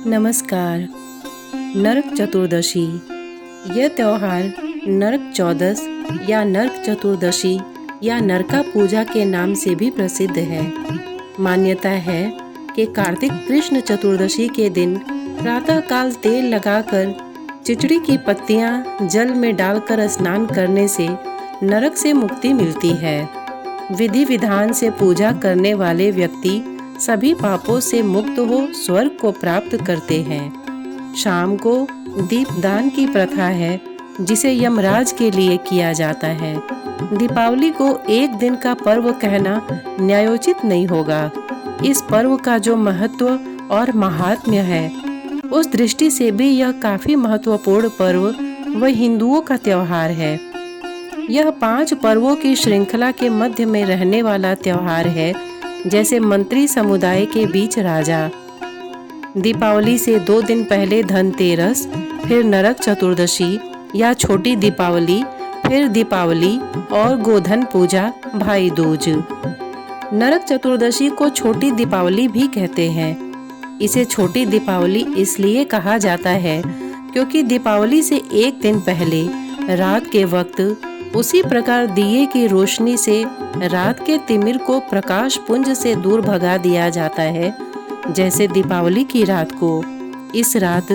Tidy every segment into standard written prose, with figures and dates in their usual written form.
नमस्कार। नरक चतुर्दशी यह त्यौहार नरक चौदस या नरक चतुर्दशी या नरका पूजा के नाम से भी प्रसिद्ध है। मान्यता है कि कार्तिक कृष्ण चतुर्दशी के दिन प्रातःकाल तेल लगाकर चिचड़ी की पत्तियां जल में डालकर स्नान करने से नरक से मुक्ति मिलती है। विधि विधान से पूजा करने वाले व्यक्ति सभी पापों से मुक्त हो स्वर्ग को प्राप्त करते हैं। शाम को दीपदान की प्रथा है जिसे यमराज के लिए किया जाता है। दीपावली को एक दिन का पर्व कहना न्यायोचित नहीं होगा। इस पर्व का जो महत्व और महात्म्य है उस दृष्टि से भी यह काफी महत्वपूर्ण पर्व व हिंदुओं का त्योहार है। यह 5 पर्वों की श्रृंखला के मध्य में रहने वाला त्योहार है, जैसे मंत्री समुदाय के बीच राजा। दीपावली से 2 दिन पहले धनतेरस, फिर नरक चतुर्दशी या छोटी दीपावली, फिर दीपावली और गोधन पूजा भाई दूज। नरक चतुर्दशी को छोटी दीपावली भी कहते हैं। इसे छोटी दीपावली इसलिए कहा जाता है क्योंकि दीपावली से एक दिन पहले रात के वक्त उसी प्रकार दिए की रोशनी से रात के तिमिर को प्रकाश पुंज से दूर भगा दिया जाता है, जैसे दीपावली की रात को। इस रात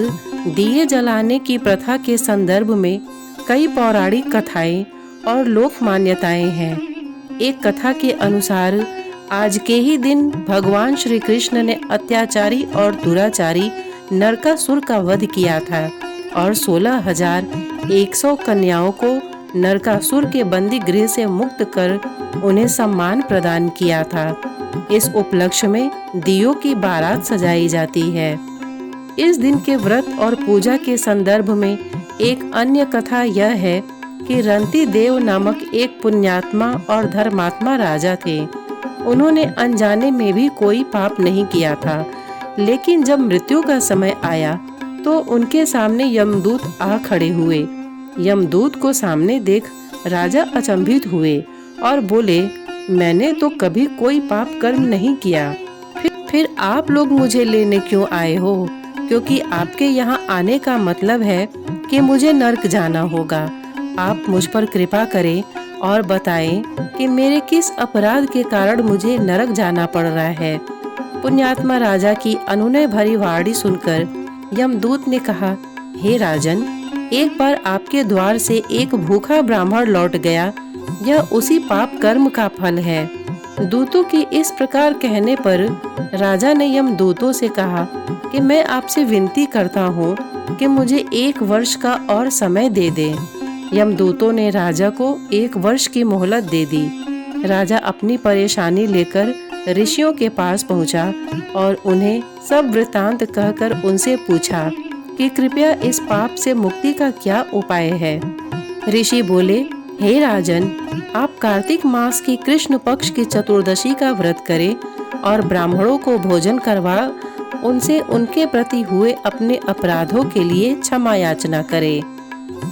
दिए जलाने की प्रथा के संदर्भ में कई पौराणिक कथाएं और लोक मान्यताएं हैं। एक कथा के अनुसार आज के ही दिन भगवान श्री कृष्ण ने अत्याचारी और दुराचारी नरकासुर का वध किया था और 16,100 कन्याओं को नरकासुर के बंदी गृह से मुक्त कर उन्हें सम्मान प्रदान किया था। इस उपलक्ष्य में दियों की बारात सजाई जाती है। इस दिन के व्रत और पूजा के संदर्भ में एक अन्य कथा यह है कि रंती देव नामक एक पुण्यात्मा और धर्मात्मा राजा थे। उन्होंने अनजाने में भी कोई पाप नहीं किया था, लेकिन जब मृत्यु का समय आया तो उनके सामने यमदूत आ खड़े हुए। यमदूत को सामने देख राजा अचंभित हुए और बोले, मैंने तो कभी कोई पाप कर्म नहीं किया, फिर आप लोग मुझे लेने क्यों आए हो? क्योंकि आपके यहाँ आने का मतलब है कि मुझे नरक जाना होगा। आप मुझ पर कृपा करें और बताएं कि मेरे किस अपराध के कारण मुझे नरक जाना पड़ रहा है। पुण्यात्मा राजा की अनुनय भरी वाणी सुनकर यमदूत ने कहा, हे राजन, एक बार आपके द्वार से एक भूखा ब्राह्मण लौट गया, यह उसी पाप कर्म का फल है। दूतों की इस प्रकार कहने पर राजा ने यमदूतों से कहा कि मैं आपसे विनती करता हूँ कि मुझे 1 वर्ष का और समय दे दें। यमदूतों ने राजा को 1 वर्ष की मोहलत दे दी। राजा अपनी परेशानी लेकर ऋषियों के पास पहुँचा और उन्हें सब वृतांत कहकर उनसे पूछा कि कृपया इस पाप से मुक्ति का क्या उपाय है। ऋषि बोले, हे राजन, आप कार्तिक मास की कृष्ण पक्ष की चतुर्दशी का व्रत करें और ब्राह्मणों को भोजन करवा उनसे उनके प्रति हुए अपने अपराधों के लिए क्षमा याचना करें।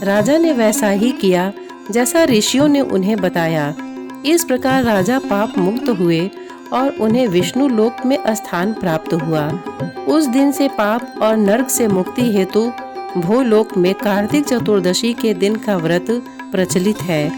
राजा ने वैसा ही किया जैसा ऋषियों ने उन्हें बताया। इस प्रकार राजा पाप मुक्त हुए और उन्हें विष्णु लोक में स्थान प्राप्त हुआ। उस दिन से पाप और नरक से मुक्ति हेतु भूलोक में कार्तिक चतुर्दशी के दिन का व्रत प्रचलित है।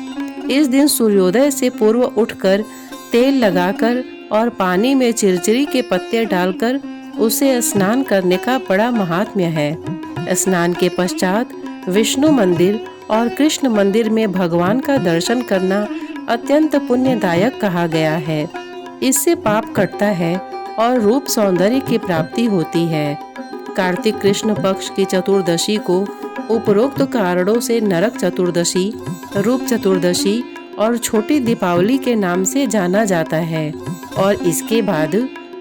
इस दिन सूर्योदय से पूर्व उठकर तेल लगाकर और पानी में चिरचिरी के पत्ते डालकर उसे स्नान करने का बड़ा महात्म्य है। स्नान के पश्चात विष्णु मंदिर और कृष्ण मंदिर में भगवान का दर्शन करना अत्यंत पुण्यदायक कहा गया है। इससे पाप कटता है और रूप सौंदर्य की प्राप्ति होती है। कार्तिक कृष्ण पक्ष की चतुर्दशी को उपरोक्त कारणों से नरक चतुर्दशी, रूप चतुर्दशी और छोटी दीपावली के नाम से जाना जाता है और इसके बाद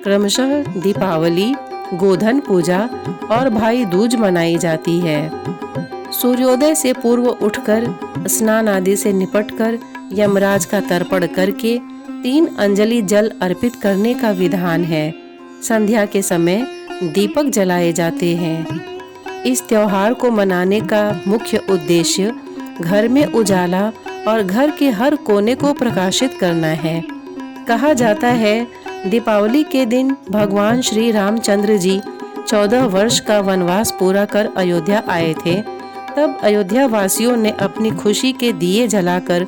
क्रमशः दीपावली, गोधन पूजा और भाई दूज मनाई जाती है। सूर्योदय से पूर्व उठकर स्नान आदि से निपटकर यमराज का तर्पण करके 3 अंजलि जल अर्पित करने का विधान है। संध्या के समय दीपक जलाए जाते हैं। इस त्योहार को मनाने का मुख्य उद्देश्य घर में उजाला और घर के हर कोने को प्रकाशित करना है। कहा जाता है दीपावली के दिन भगवान श्री रामचंद्र जी 14 वर्ष का वनवास पूरा कर अयोध्या आए थे, तब अयोध्या वासियों ने अपनी खुशी के दिए जलाकर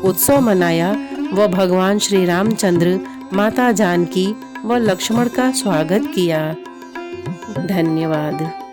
उत्सव मनाया व भगवान श्री रामचंद्र, माता जानकी व लक्ष्मण का स्वागत किया। धन्यवाद।